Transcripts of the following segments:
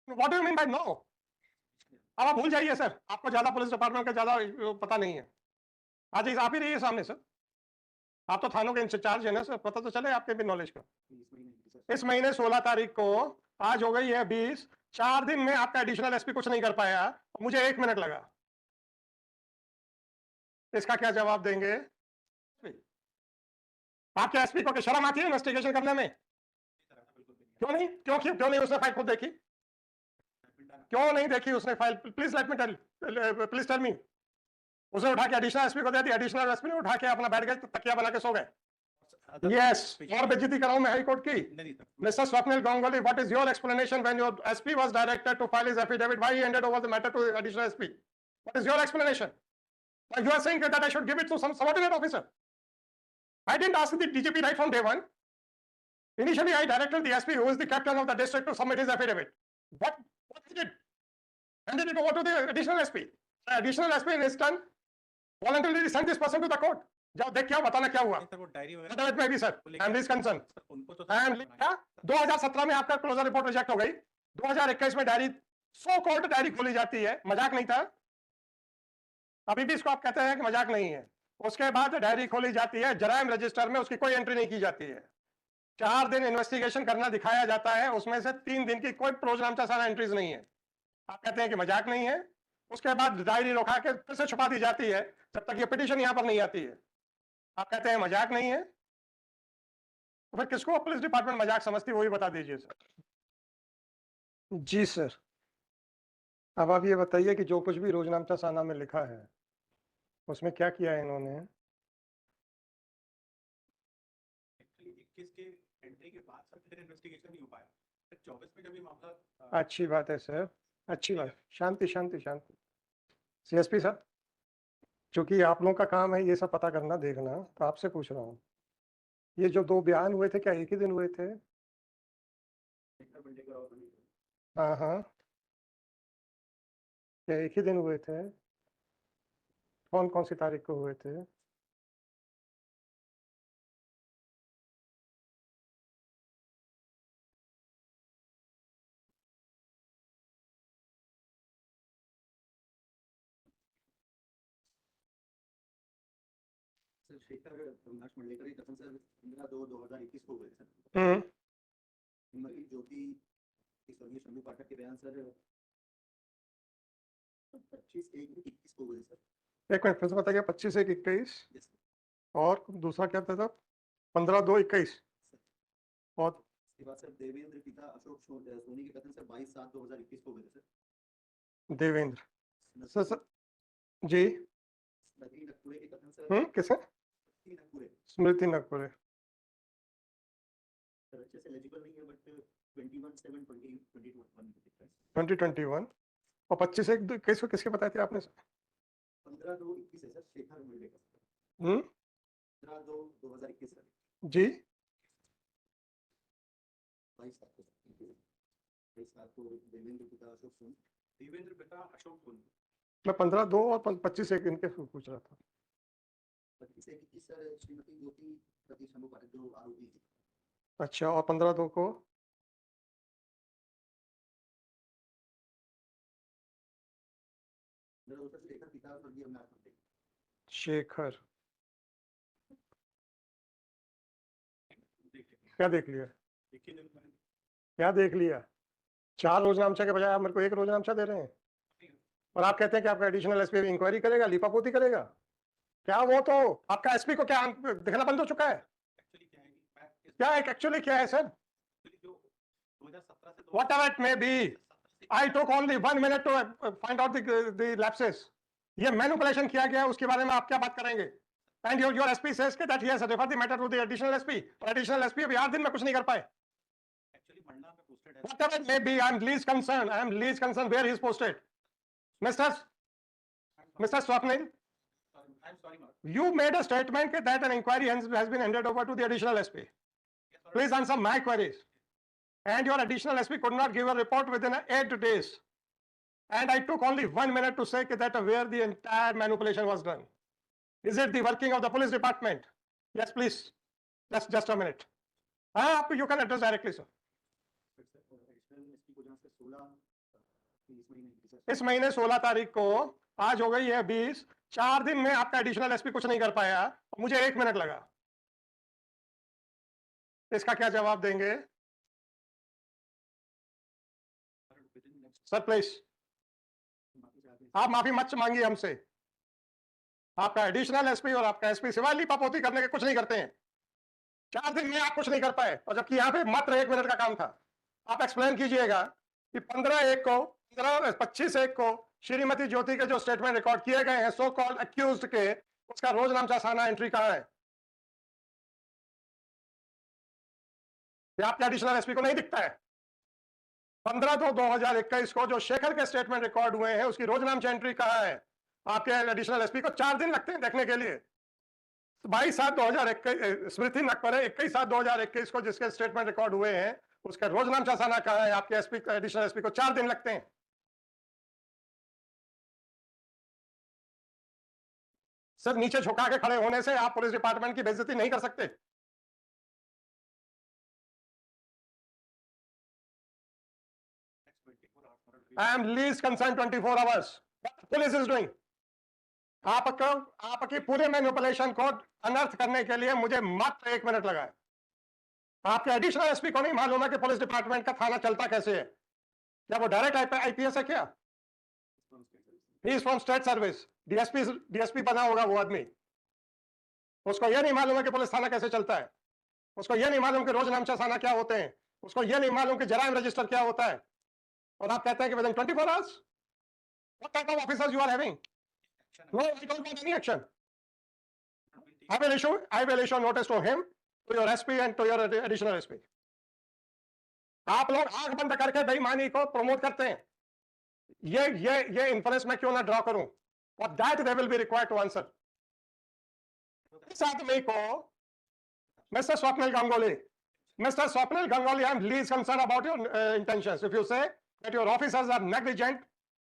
What do you mean by no? अब आप भूल जाइए सर, आपको ज्यादा पुलिस डिपार्टमेंट का ज्यादा पता नहीं है। आज आप ही रहिए सामने सर, आप तो थानों के इंचार्ज है ना सर, पता तो चले आपके भी नॉलेज का। इस महीने 16 तारीख को, आज हो गई है 20, 4 दिन में आपका एडिशनल एसपी कुछ नहीं कर पाया, मुझे 1 मिनट लगा। इसका क्या जवाब देंगे? आपके एसपी को शर्म आती है इन्वेस्टिगेशन करने में? क्यों नहीं, क्यों नहीं उसने फाइल खुद देखी? क्यों नहीं देखी उसने file? Please let me tell, please tell me. उसने उठा के एडिशनल एसपी को दे दी, एडिशनल एसपी ने उठा के अपना बैठ गए, तकिया बना के सो गए। यस, और बेइज्जती कराऊं मैं हाई कोर्ट की? Mister Swapnil Ganguly, what is your explanation when your SP was directed to file his affidavit, why he handed over the matter to additional SP? What is your explanation? You are saying that I should give it to some subordinate officer. I didn't ask the DGP right from day one. Initially, I directed the SP, who is the captain of the district, to submit his affidavit. What he did? Handed it over to the additional SP. The additional SP in his turn voluntarily sent this person to the court. जाओ देख क्या बताना क्या हुआ। अदालत में भी sir, I am least concerned. I am 2017 में आपका क्लोजर रिपोर्ट रिजेक्ट हो गई, 2021 में डायरी, सो कॉल्ड डायरी खोली जाती है, मजाक नहीं था। अभी भी इसको आप कहते हैं कि मजाक नहीं है। उसके बाद डायरी खोली जाती है, जराइम रजिस्टर में उसकी कोई एंट्री नहीं की जाती है। 4 दिन इन्वेस्टिगेशन करना दिखाया जाता है, उसमें से 3 दिन की कोई प्रोग्राम सारा एंट्रीज नहीं है। आप कहते हैं कि मजाक नहीं है। उसके बाद डायरी रोका के फिर से छुपा दी जाती है जब तक ये पिटीशन यहां पर नहीं आती है। आप कहते हैं मजाक नहीं है, तो फिर किसको पुलिस डिपार्टमेंट मजाक समझती है, वही बता दीजिए सर। जी सर, अब आप ये बताइए कि जो कुछ भी रोजनामचा साना में लिखा है उसमें क्या किया है इन्होंने? 21 के एंट्री के बाद सर फिर इन्वेस्टिगेशन नहीं हो पाया, फिर 24 में जब ये मामला। अच्छी बात है सर, अच्छी बात। शांति शांति शांति। सीएसपी साहब, चूंकि आप लोगों का काम है ये सब पता करना देखना, तो आपसे पूछ रहा हूँ, ये जो 2 बयान हुए थे क्या एक ही दिन हुए थे? हाँ हाँ, क्या एक ही दिन हुए थे? कौन कौन सी तारीख को हुए थे? सर शेखर रघुनाथ मंडलेकर के कथन सर 15/2/2021 को हुए सर। हिमरी ज्योति स्वर्गीय शंभू पाठक के बयान सर 25/1/21 को हुए सर। एक मिनट फिर से बताइए, 25/1/21 और दूसरा क्या था? 15/2/21 और इसके बाद सर देवेंद्र पिता अशोक सोनी के कथन सर 22/7/2021 को हुए सर। देवेंद्र सर जी, स्मृति नकपुरे के कथन सर। किसे? स्मृति नकपुरे सर अच्छे से एलिजिबल नहीं है बट 21/7/2021 और 25/1/21 को किसके बताए थे आपने? 15/2/21 है सर, शेखर मंडलेकर। 15/2/2021 सर जी। 22/7 को देवेंद्र पिता अशोक सोनी। देवेंद्र पिता अशोक सोनी। मैं 15/2 और 25/1 इनके पूछ रहा था। 25/1/21 सर श्रीमती ज्योति प्रति शंभू पाठक जो आरोपी थी। अच्छा, और 15/2 को? शेखर पिता स्वर्गीय अविनाश मंडलेकर। शेखर क्या देख लिया? क्या देख लिया? 4 रोजनामचा के बजाय आप मेरे को 1 रोजनामचा दे रहे हैं, और आप कहते हैं कि आपका एडिशनल एसपी इंक्वायरी करेगा, लिपापोती करेगा। क्या वो तो आपका एसपी को क्या दिखना बंद हो चुका है? क्या एक्चुअली क्या है sir? Whatever it may be, I took only 1 minute to find out the lapses. ये मैनिपुलेशन किया गया है, उसके बारे में आप क्या बात करेंगे? And your SP says that he has referred the matter to the additional SP. और additional SP अभी 8 दिन में कुछ नहीं कर पाए। Whatever it may be, I am least concerned. I am least concerned where he is posted. Mr. Swapnil, you made a statement that an inquiry has been handed over to the additional SP. Please answer my queries. And your additional SP could not give a report within 8 days. And I took only 1 minute to say that where the entire manipulation was done. Is it the working of the police department? Yes, please. Just a minute. You can address directly, sir. इस महीने 16 तारीख को, आज हो गई है 20, 4 दिन में आपका एडिशनल एसपी कुछ नहीं कर पाया, मुझे 1 मिनट लगा। इसका क्या जवाब देंगे सर? प्लीज आप माफी मत मांगिए हमसे। आपका एडिशनल एसपी और आपका एसपी सिवाय लीपापोती करने के कुछ नहीं करते हैं। 4 दिन में आप कुछ नहीं कर पाए, और जबकि यहाँ पे मात्र 1 मिनट का काम था। आप एक्सप्लेन कीजिएगा कि 25/1 को श्रीमती ज्योति के जो स्टेटमेंट रिकॉर्ड किए गए हैं सो कॉल्ड अक्यूज्ड के, उसका रोजनामचा साना एंट्री कहां है? ये आपके एडिशनल एसपी को नहीं दिखता है? 15/2/2021 को जो शेखर के स्टेटमेंट रिकॉर्ड हुए हैं उसकी रोजनामचा एंट्री कहां है? आपके एडिशनल एसपी को 4 दिन लगते हैं देखने के लिए। 22/7/2021 स्मृति नकपरे 21/7/2021 को जिसके स्टेटमेंट रिकॉर्ड हुए हैं उसका रोजनामचा साना कहां है? आपके एसपी एडिशनल एसपी को 4 दिन लगते हैं। सर नीचे झुका के खड़े होने से आप पुलिस डिपार्टमेंट की बेइज्जती नहीं कर सकते। I am least concerned 24 hours. What the police is doing? आपकी पूरे मैनिपुलेशन को अनर्थ करने के लिए मुझे मात्र 1 मिनट लगा है। आपके एडिशनल एसपी को नहीं मालूम है कि पुलिस डिपार्टमेंट का थाना चलता कैसे है? क्या वो डायरेक्ट आईपीएस है क्या? He is from state service, DSP बना होगा वो आदमी। उसको यह नहीं मालूम है कि पुलिस थाना कैसे चलता है। उसको यह नहीं मालूम कि रोजनामचा थाना क्या होते हैं। उसको यह नहीं मालूम कि जराइम रजिस्टर क्या होता है। और आप कहते हैं कि within 24 hours? What type of officers you are having? No, I don't want any action. I will issue notice to him, to your SP and to your additional SP. आप लोग आंख बंद करके बेईमानी को प्रमोट करते हैं। ये इन्फ्लुएंस मैं क्यों ना ड्रॉ करूं? और that they will be required to answer. इस आदमी को Mr. Swapnil Ganguly, I am least concerned about your intentions. If you say that your officers are negligent,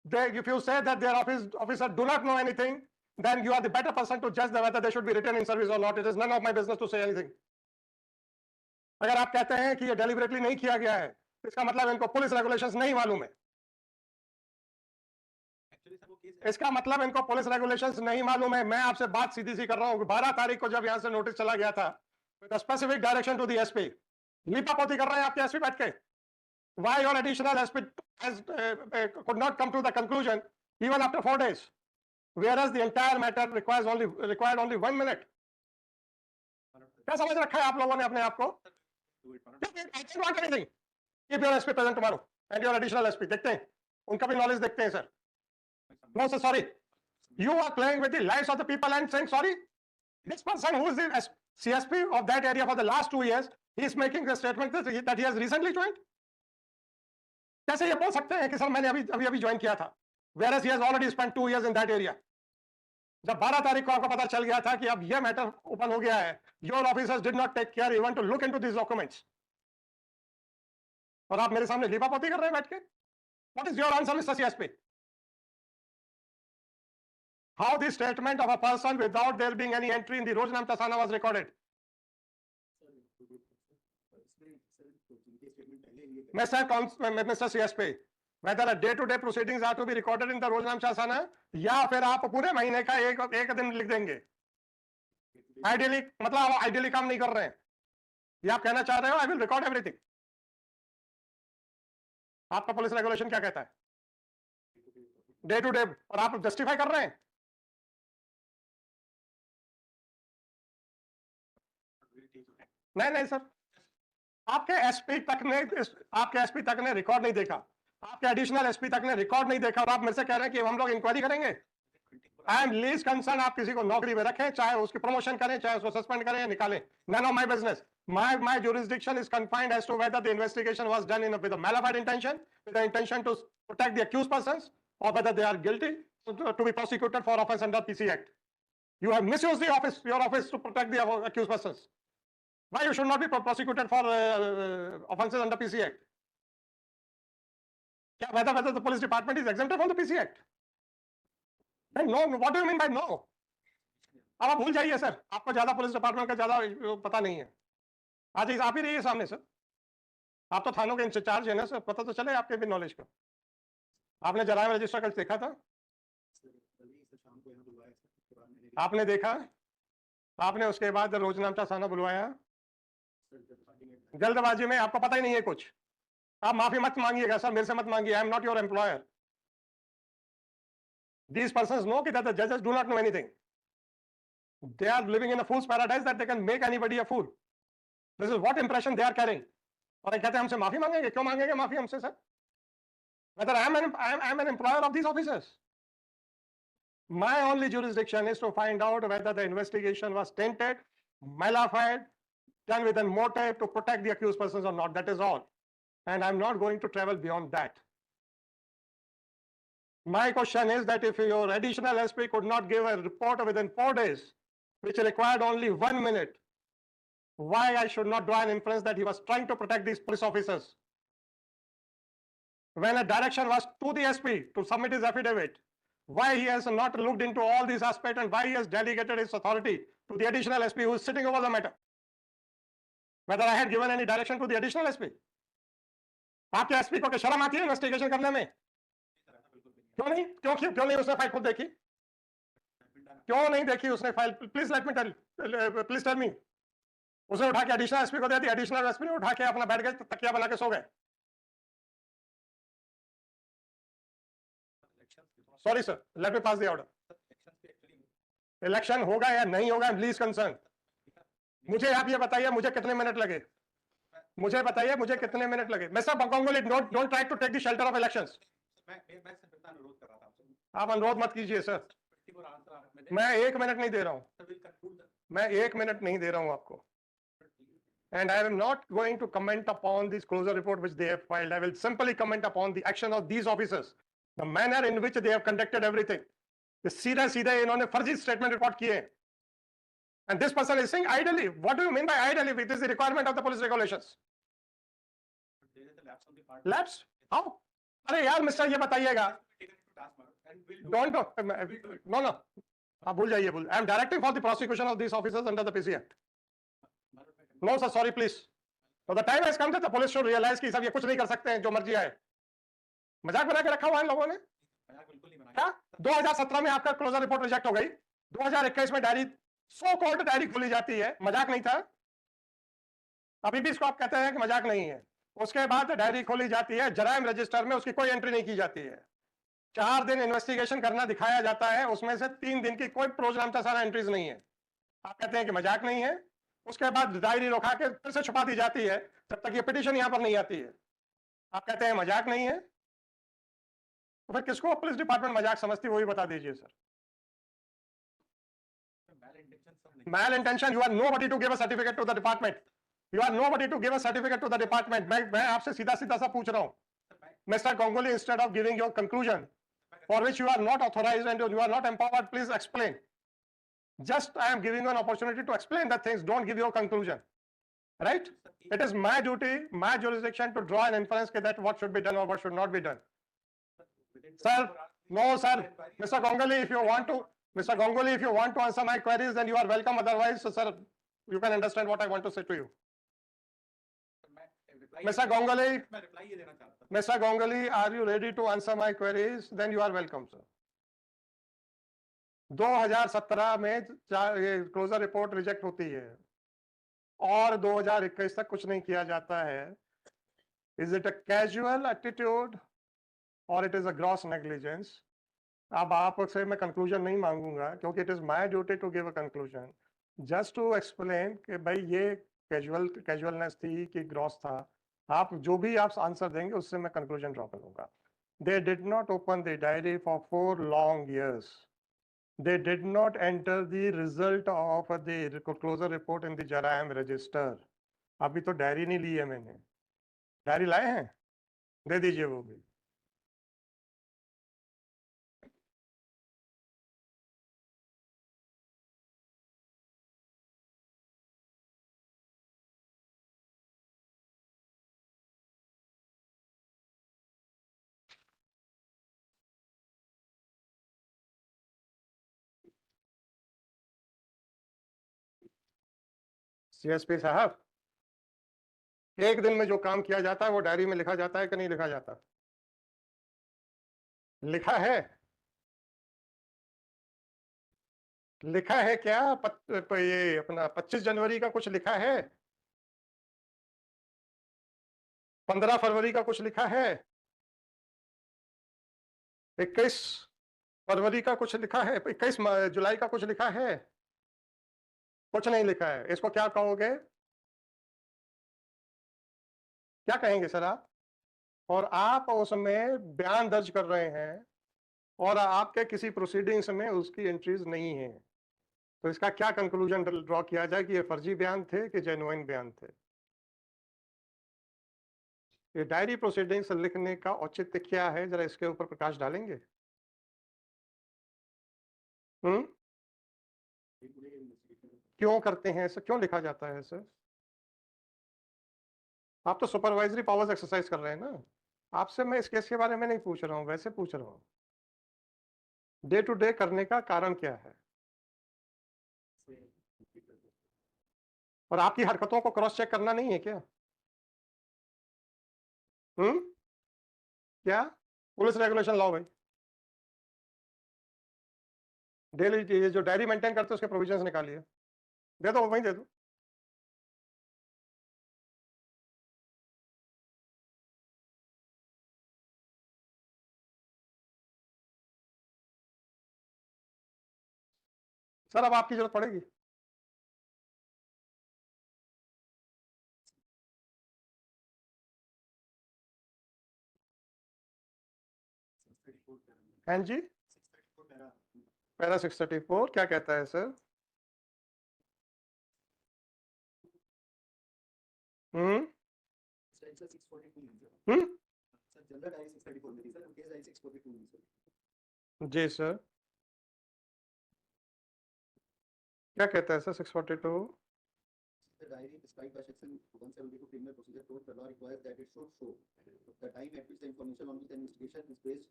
if you say that their officers do not know anything, then you are the better person to judge whether they should be retained in service or not. It is none of my business to say anything. अगर आप कहते हैं कि ये deliberately नहीं किया गया है, इसका मतलब इनको पुलिस रेगुलेशंस नहीं मालूम है। इसका मतलब इनको पुलिस रेगुलेशंस नहीं मालूम है। मैं आपसे बात सीधी सी कर रहा हूँ। 12 तारीख को जब यहाँ से नोटिस चला गया था, with a specific direction to the SP, लीपापोती कर रहे हैं आपके एसपी बैठ के। Why your additional SP could not come to the conclusion even after 4 days, whereas the entire matter required only 1 minute? क्या समझ रखा है आप लोगों ने अपने आप को? I don't want anything. Keep your SP present tomorrow and your additional SP. देखते हैं, उनका भी नॉलेज देखते हैं sir. No sir, sorry. You are playing with the lives of the people and saying sorry. This person who is the CSP of that area for the last 2 years, he is making the statement that he has recently joined. कैसे ये बोल सकते हैं कि sir मैंने अभी join किया था, whereas he has already spent 2 years in that area. जब 12 तारीख को आपको पता चल गया था कि अब ये मैटर ओपन हो गया है, your officers did not take care even to look into these documents. और आप मेरे सामने लीपापोती कर रहे हैं बैठ के? What is your answer, Mr. CSP? How the statement of a person without there being any entry in the Rojanamcha Sana was recorded? Mr. CSP, whether a day-to-day proceedings are to be recorded in the Rojanamcha Sana, या फिर आप पूरे महीने का एक दिन लिख देंगे? आइडियली मतलब आप आइडियली काम नहीं कर रहे हैं। ये आप कहना चाह रहे हो आई विल रिकॉर्ड एवरीथिंग। आपका पुलिस रेगुलेशन क्या कहता है? डे टू डे, और आप जस्टिफाई कर रहे हैं। नहीं सर, आपके एसपी तक ने रिकॉर्ड नहीं देखा, आपके एडिशनल एसपी तक ने रिकॉर्ड नहीं देखा, और आप मेरे से कह रहे हैं कि हम लोग इंक्वायरी करेंगे। आई एम लीस्ट कंसर्न आप किसी को नौकरी में रखें, चाहे उसकी प्रमोशन करें, चाहे उसको सस्पेंड करें या निकालें। None of my business. My jurisdiction is confined as to whether the investigation was done with a malafide intention, with the intention to protect the accused persons, or whether they are guilty to be prosecuted for offense under PC Act. You have misused your office to protect the accused persons. Why you should not be prosecuted for offenses under PC Act? Whether the police department is exempted from the PC Act? No, what do you mean by no? अब आप भूल जाइए sir, आपको ज्यादा police department का ज्यादा पता नहीं है। आज आप ही रहिए सामने सर, आप तो थानों के इंचार्ज है ना सर, पता तो चले आपके भी नॉलेज का। आपने जराइम रजिस्टर कल देखा था? सर कल ही सर शाम को यहाँ बुलवाया सर, उसके बाद मैंने आपने देखा? आपने उसके बाद रोजनामचा थाना बुलवाया? सर जल्दबाजी में जल्दबाजी में आपको पता ही नहीं है कुछ। आप माफी मत मांगिएगा सर, मेरे से मत मांगिए, I am not your employer. These persons know that the judges do not know anything. They are living in a fool's paradise that they can make anybody a fool. This is what impression they are carrying. और कहते हैं हमसे माफी मांगेंगे, क्यों मांगेंगे माफी हमसे sir? Whether I am an employer of these officers. My only jurisdiction is to find out whether the investigation was tainted, malafide, done with a motive to protect the accused persons or not. That is all. And I'm not going to travel beyond that. My question is that if your additional SP could not give a report within 4 days, which required only 1 minute, why I should not draw an inference that he was trying to protect these police officers? When a direction was to the SP to submit his affidavit, why he has not looked into all these aspects and why he has delegated his authority to the additional SP who is sitting over the matter? Whether I had given any direction to the additional SP? आपके SP को शर्म आती है investigation करने में? क्यों नहीं? क्यों नहीं उसने फाइल खुद देखी? क्यों नहीं देखी उसने file? Please let me tell me. उसने उठा के एडिशनल एसपी को दे दी, एडिशनल एसपी ने उठा के अपना बैठ गए, तकिया बना के सो गए। Sorry sir, let me pass the order. Election होगा या नहीं होगा, प्लीज कंसर्न। मुझे आप ये बताइए मुझे कितने मिनट लगे? मुझे बताइए मुझे कितने मिनट लगे? Mister Bangoli, don't try to take the shelter of elections. आप अनुरोध मत कीजिए सर। मैं 1 मिनट नहीं दे रहा हूं, मैं 1 मिनट नहीं दे रहा हूं आपको। And I am not going to comment upon this closure report which they have filed. I will simply comment upon the action of these officers, the manner in which they have conducted everything. सीधे सीधे इन्होंने फर्जी statement record किए। And this person is saying idly. What do you mean by idly? It is the requirement of the police regulations. Lapse? How? अरे यार mister ये बताइएगा। Don't no. आप भूल जाइए भूल। I am directing for the prosecution of these officers under the PC Act. No sir, sorry please. So the time has come that the police should realize कि सब ये कुछ नहीं कर सकते हैं, जो मर्जी आए। मजाक बना के रखा हुआ है इन लोगों ने। क्या 2017 में आपका क्लोजर रिपोर्ट रिजेक्ट हो गई, 2021 में डायरी सो कॉल्ड डायरी खोली जाती है, मजाक नहीं था। अभी भी इसको आप कहते हैं कि मजाक नहीं है। उसके बाद डायरी खोली जाती है, जराइम रजिस्टर में उसकी कोई एंट्री नहीं की जाती है। 4 दिन इन्वेस्टिगेशन करना दिखाया जाता है, उसमें से 3 दिन की कोई प्रोग्राम का सारा एंट्रीज नहीं है। आप कहते हैं कि मजाक नहीं है। उसके बाद डायरी रोका के फिर से छुपा दी जाती है जब तक ये पिटीशन यहां पर नहीं आती है। आप कहते हैं मजाक नहीं है, तो फिर किसको पुलिस डिपार्टमेंट मजाक समझती है, वही बता दीजिए sir. Malintention, you are nobody to give a certificate to the department. You are nobody to give a certificate to the department. मैं आपसे सीधा सा पूछ रहा हूं, Mr. Ganguly, instead of giving your conclusion for which you are not authorized and you are not empowered, please explain. Just I am giving you an opportunity to explain the things. Don't give your conclusion. Right? It is my duty, my jurisdiction to draw an inference that what should be done or what should not be done. Sir, no, sir. Mr. Ganguly, if you want to, Mr. Ganguly, if you want to answer my queries, then you are welcome. Otherwise, so, sir, you can understand what I want to say to you. Mr. Ganguly, Mr. Ganguly, are you ready to answer my queries? Then you are welcome, sir. 2017 में ये closure report reject होती है और 2021 तक कुछ नहीं किया जाता है। Is it a casual attitude or it is a gross negligence? अब आपसे मैं कंक्लूजन नहीं मांगूंगा क्योंकि it is my duty to give a conclusion, just to explain कि भाई ये कैजुअलनेस थी कि ग्रॉस था। आप जो भी आप आंसर देंगे उससे मैं कंक्लूजन ड्रॉ करूंगा। They did not open the diary for 4 long years. They did not enter the result of the closure report in the जराइम रजिस्टर। अभी तो डायरी नहीं ली है मैंने। डायरी लाए हैं? दे दीजिए वो भी। सीएसपी साहब, एक दिन में जो काम किया जाता है वो डायरी में लिखा जाता है कि नहीं लिखा जाता? लिखा है, लिखा है क्या? ये अपना 25 जनवरी का कुछ लिखा है, 15 फरवरी का कुछ लिखा है, 21 फरवरी का कुछ लिखा है, 21 जुलाई का कुछ लिखा है? कुछ नहीं लिखा है। इसको क्या कहोगे? क्या कहेंगे सर आप? और आप उसमें बयान दर्ज कर रहे हैं और आपके किसी प्रोसीडिंग्स में उसकी एंट्रीज नहीं है, तो इसका क्या कंक्लूजन ड्रॉ किया जाए कि ये फर्जी बयान थे कि जेन्युइन बयान थे? ये डायरी प्रोसीडिंग्स लिखने का औचित्य क्या है, जरा इसके ऊपर प्रकाश डालेंगे? क्यों करते हैं ऐसा, क्यों लिखा जाता है सर? आप तो सुपरवाइजरी पावर्स एक्सरसाइज कर रहे हैं ना। आपसे मैं इस केस के बारे में नहीं पूछ रहा हूं, वैसे पूछ रहा हूं डे टू डे करने का कारण क्या है, और आपकी हरकतों को क्रॉस चेक करना नहीं है क्या? क्या? पुलिस रेगुलेशन लाओ भाई, डेली ये जो डायरी मेंटेन करते हैं उसके प्रोविजंस निकालिए, दे दो, वहीं दे दो। सर अब आपकी जरूरत पड़ेगी। हाँ जी, पैरा 634 क्या कहता है सर? हम्म हम्म जी सर, क्या कहता है sir 642? The diary described by section 172 criminal procedure code, the law requires that it should show the time at which the information on which the investigation is based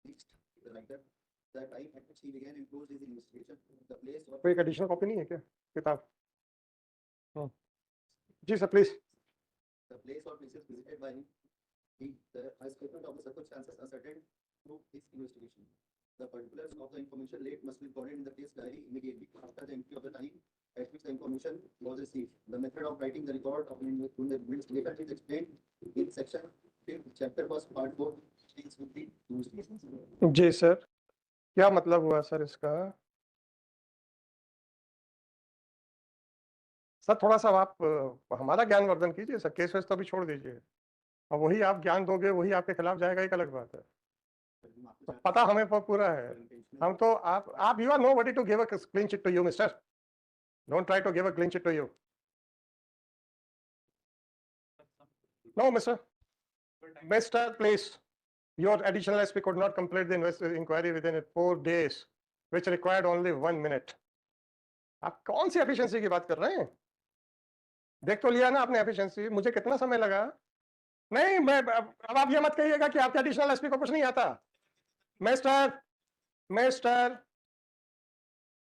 reached the writer, the time at which he began and closed his investigation, the place or कोई additional copy नहीं है क्या किताब? जी sir please. the place or places visited by him. The statement of the circumstances ascertained through his investigation. The particulars of the information laid must be recorded in the case diary immediately after the entry of the time at which the information was received. The method of writing the record of the investigator is explained in section 5th, chapter 1, part 4, deals with the investigation. जी sir, क्या मतलब हुआ sir इसका? Sir थोड़ा सा आप हमारा ज्ञानवर्धन कीजिए सर, केस वेस तो अभी छोड़ दीजिए, और वही आप ज्ञान दोगे वही आपके खिलाफ जाएगा, एक अलग बात है। तो पता हमें पूरा है, हम तो आप you are nobody to give a clean chit to you mister, don't try to give a clean chit to you. No mister please, your additional SP could not complete the inquiry within 4 days which required only 1 minute। आप कौन सी efficiency की बात कर रहे हैं? देख तो लिया ना आपने एफिशिएंसी, मुझे कितना समय लगा? नहीं, मैं अब आप ये मत कहिएगा कि आपके एडिशनल एसपी को कुछ नहीं आता। मिस्टर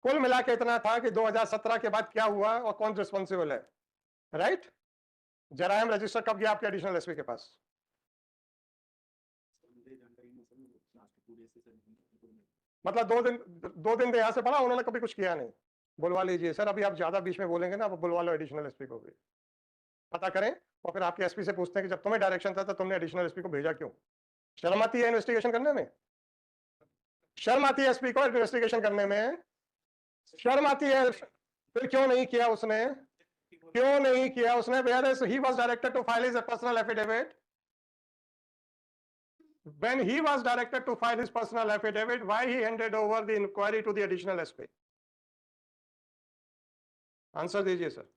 कुल मिला के इतना था कि 2017 के बाद क्या हुआ और कौन रिस्पॉन्सिबल है, राइट? जराइम रजिस्टर कब गया आपके एडिशनल एसपी के पास? मतलब 2 दिन यहां से पड़ा, उन्होंने कभी कुछ किया नहीं। बुलवा लीजिए सर, अभी आप ज्यादा बीच में बोलेंगे ना, अब बुलवा लो एडिशनल एसपी को भी, पता करें और फिर आपके एसपी से पूछते हैं कि जब तुम्हें डायरेक्शन था तो तुमने एडिशनल एसपी को भेजा क्यों? शर्म आती है इन्वेस्टिगेशन करने में? शर्म आती है एसपी को इन्वेस्टिगेशन करने में? शर्म आती है? फिर क्यों नहीं किया उसने? क्यों नहीं किया उसने? whereas he was directed to file his personal affidavit, when he was directed to file his personal affidavit, why he handed over the inquiry to the additional SP? Answer दीजिए सर।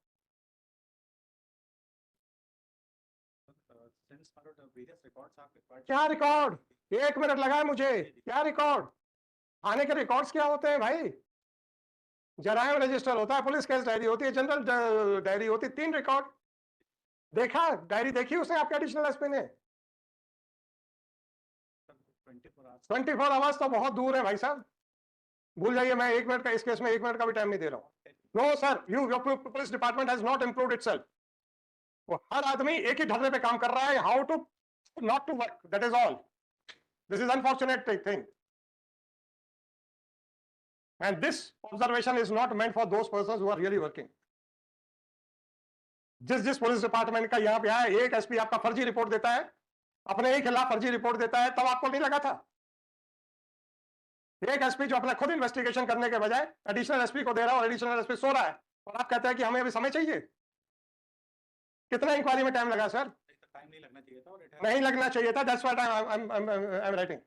क्या रिकॉर्ड? 1 मिनट लगा है मुझे, क्या record? थाने के records क्या होते हैं भाई? जराइम रजिस्टर होता है, पुलिस केस डायरी होती है, जनरल डायरी होती है, 3 रिकॉर्ड। देखा डायरी, देखी उसने आपके एडिशनल एसपी ने? 24 आवर्स तो बहुत दूर है भाई साहब, भूल जाइए। मैं 1 मिनट का, इस केस में 1 मिनट का भी टाइम नहीं दे रहा हूं। No sir, your police department has not improved itself. वो हर आदमी एक ही ढर्रे पे काम कर रहा है, how to not to work, that is all. This is unfortunate thing. And this observation is not meant for those persons who are really working. जिस पुलिस डिपार्टमेंट का यहाँ पे आया, एक एसपी आपका फर्जी रिपोर्ट देता है, अपने ही खिलाफ फर्जी रिपोर्ट देता है, तब आपको नहीं लगा था? एक एसपी जो अपना खुद इन्वेस्टिगेशन करने के बजाय एडिशनल एसपी को दे रहा है और एडिशनल एसपी सो रहा है, और आप कहते हैं कि हमें अभी समय चाहिए। कितना इंक्वायरी में टाइम लगा सर? टाइम नहीं लगना चाहिए था, और नहीं लगना चाहिए था। That's what I'm writing.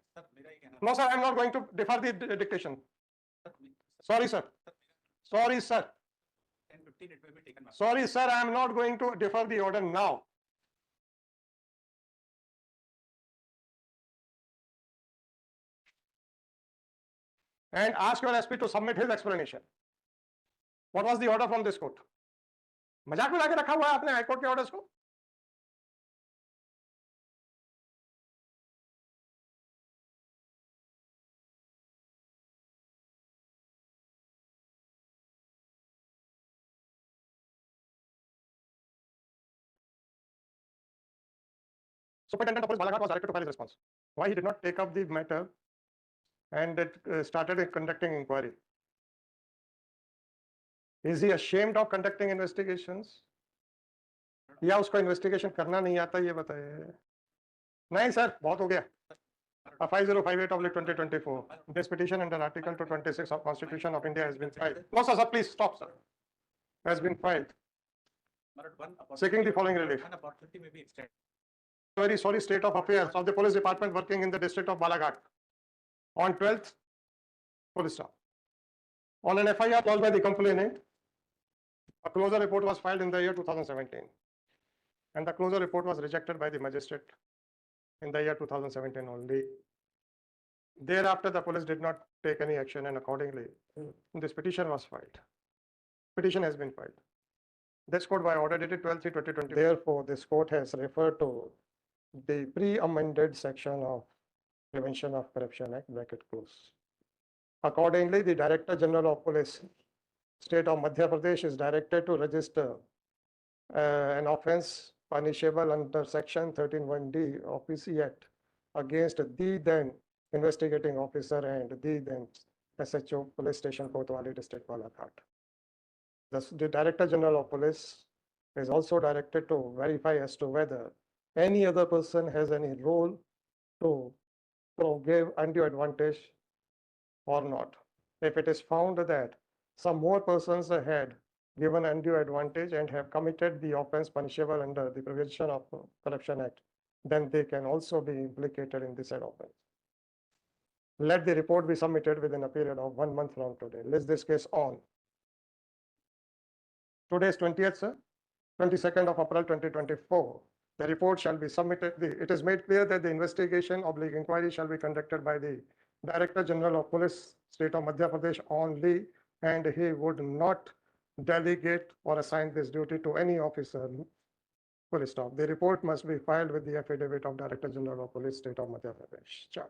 No sir, I'm not going to defer the dictation. Sorry sir. Sorry sir. 10:15 it will be taken. Sorry sir, I'm not going to defer the order now. And ask your SP to submit his explanation. What was the order from this court? मजाक में लाके रखा हुआ है आपने high court के orders को? Superintendent of Police Balaghat was directed to file his response. Why he did not take up the matter and it started conducting inquiry? Is he ashamed of conducting investigations? या उसको investigation करना नहीं आता, ये बताइए। नहीं sir, बहुत हो गया। 5058/2024. This petition under Article 226 of Constitution of India has been filed. No sir, sir, please stop sir. Has been filed. Seeking the following relief. An opportunity may be extended. Very sorry state of affairs of the police department working in the district of Balaghat. On 12th, police stop. On an FIR lodged by the complainant, a closure report was filed in the year 2017. And the closure report was rejected by the magistrate in the year 2017 only. Thereafter, the police did not take any action, and accordingly, this petition was filed. Petition has been filed. This court by order dated 12/3/2020. Therefore, this court has referred to the pre-amended section of Prevention of Corruption Act, bracket close. Accordingly, the Director General of Police, State of Madhya Pradesh, is directed to register an offence punishable under Section 13(1)(d) of PC Act against the then investigating officer and the then SHO Police Station Kotwali District Balaghat. The Director General of Police is also directed to verify as to whether any other person has any role to give undue advantage or not. If it is found that some more persons had given undue advantage and have committed the offence punishable under the Prevention of Corruption Act, then they can also be implicated in this said offence. Let the report be submitted within a period of 1 month from today. List this case on. Today is 20th, sir. 22nd of April 2024. The report shall be submitted. It is made clear that the investigation / inquiry shall be conducted by the Director General of Police, State of Madhya Pradesh only, and he would not delegate or assign this duty to any officer. Police staff. The report must be filed with the affidavit of Director General of Police, State of Madhya Pradesh.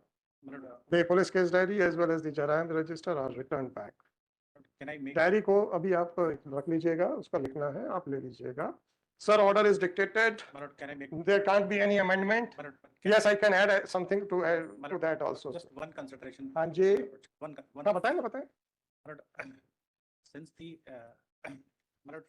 The police case diary as well as the Jarayam register are returned back. Can I make? Diary को अभी आप रख लीजिएगा, उसका लिखना है, आप ले लीजिएगा. Sir, order is dictated. Can I make? There can't be any amendment. Yes, I can add something to that also. Just one consideration. हाँ जी. One. हाँ बताएं ना बताएं. Since the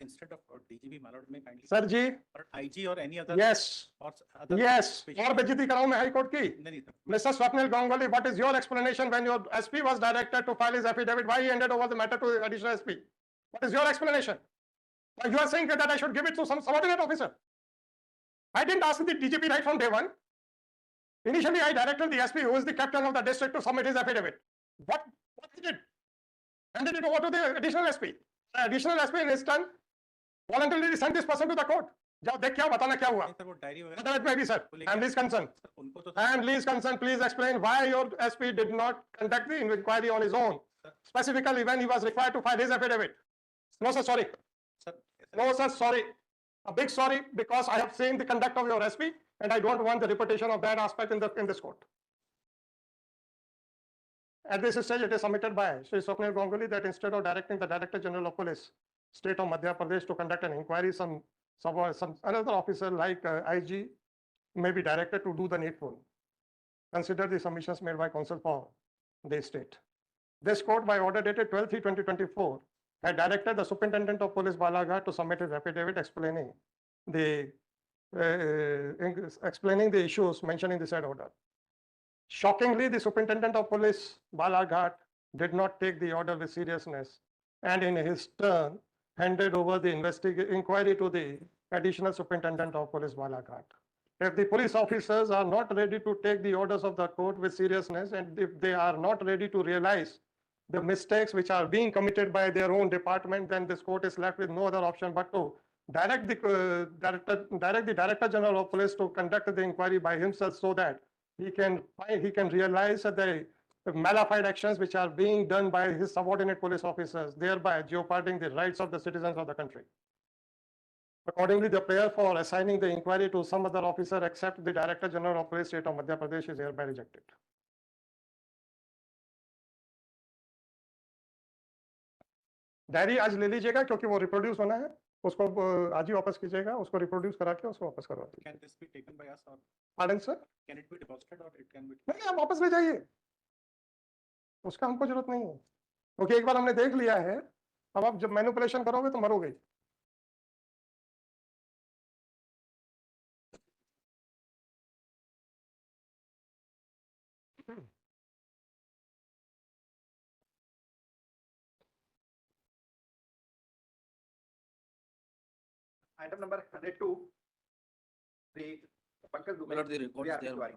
instead of DGP, may kindly. Sir ji. IG or any other. Yes. Or other. Yes. और बेइज्जती कराऊं मैं high court की. नहीं. Mr. Swapnil Ganguly, what is your explanation when your SP was directed to file his affidavit? Why he handed over the matter to additional SP? What is your explanation? You are saying that I should give it to some subordinate officer. I didn't ask the DGP right from day one. Initially, I directed the SP, who is the captain of the district, to submit his affidavit. What he did? Handed it over to the additional SP. The additional SP in his turn voluntarily sent this person to the court. जाओ देख क्या बताना क्या हुआ. That may be, sir. I am least concerned. I am least concerned. Please explain why your SP did not conduct the inquiry on his own, specifically when he was required to file his affidavit. No, sir. Sorry. No, sir. Sorry. A big sorry, because I have seen the conduct of your SP, and I don't want the repetition of that aspect in this court. At this stage, it is submitted by Shri Swapnil Ganguly that instead of directing the Director General of Police, State of Madhya Pradesh, to conduct an inquiry, some another officer like IG may be directed to do the needful. consider the submissions made by counsel for the state. This court, by order dated 12/3/2024, had directed the Superintendent of Police Balaghat to submit his affidavit explaining the issues mentioned in the said order. Shockingly, the Superintendent of Police Balaghat did not take the order with seriousness, and in his turn handed over the inquiry to the Additional Superintendent of Police Balaghat. If the police officers are not ready to take the orders of the court with seriousness, and if they are not ready to realize the mistakes which are being committed by their own department, then this court is left with no other option but to direct the Director General of Police to conduct the inquiry by himself, so that he can realize the malified actions which are being done by his subordinate police officers, thereby jeoparding the rights of the citizens of the country. Accordingly, the prayer for assigning the inquiry to some other officer except the Director General of Police State of Madhya Pradesh is hereby rejected. Diary आज ले लीजिएगा क्योंकि वो reproduce होना है, उसको आज ही वापस कीजिएगा, उसको रिप्रोड्यूस करा के उसको वापस करवा दीजिए. Can this be taken by us or Pardon sir? can it be deposited or it can be? नहीं, आप वापस ले जाइए, उसका हमको जरूरत नहीं है, क्योंकि एक बार हमने देख लिया है. अब आप जब मैनिपुलेशन करोगे तो मरोगे. Item number 102, the Pankaj My lord, the record is there. inquiry.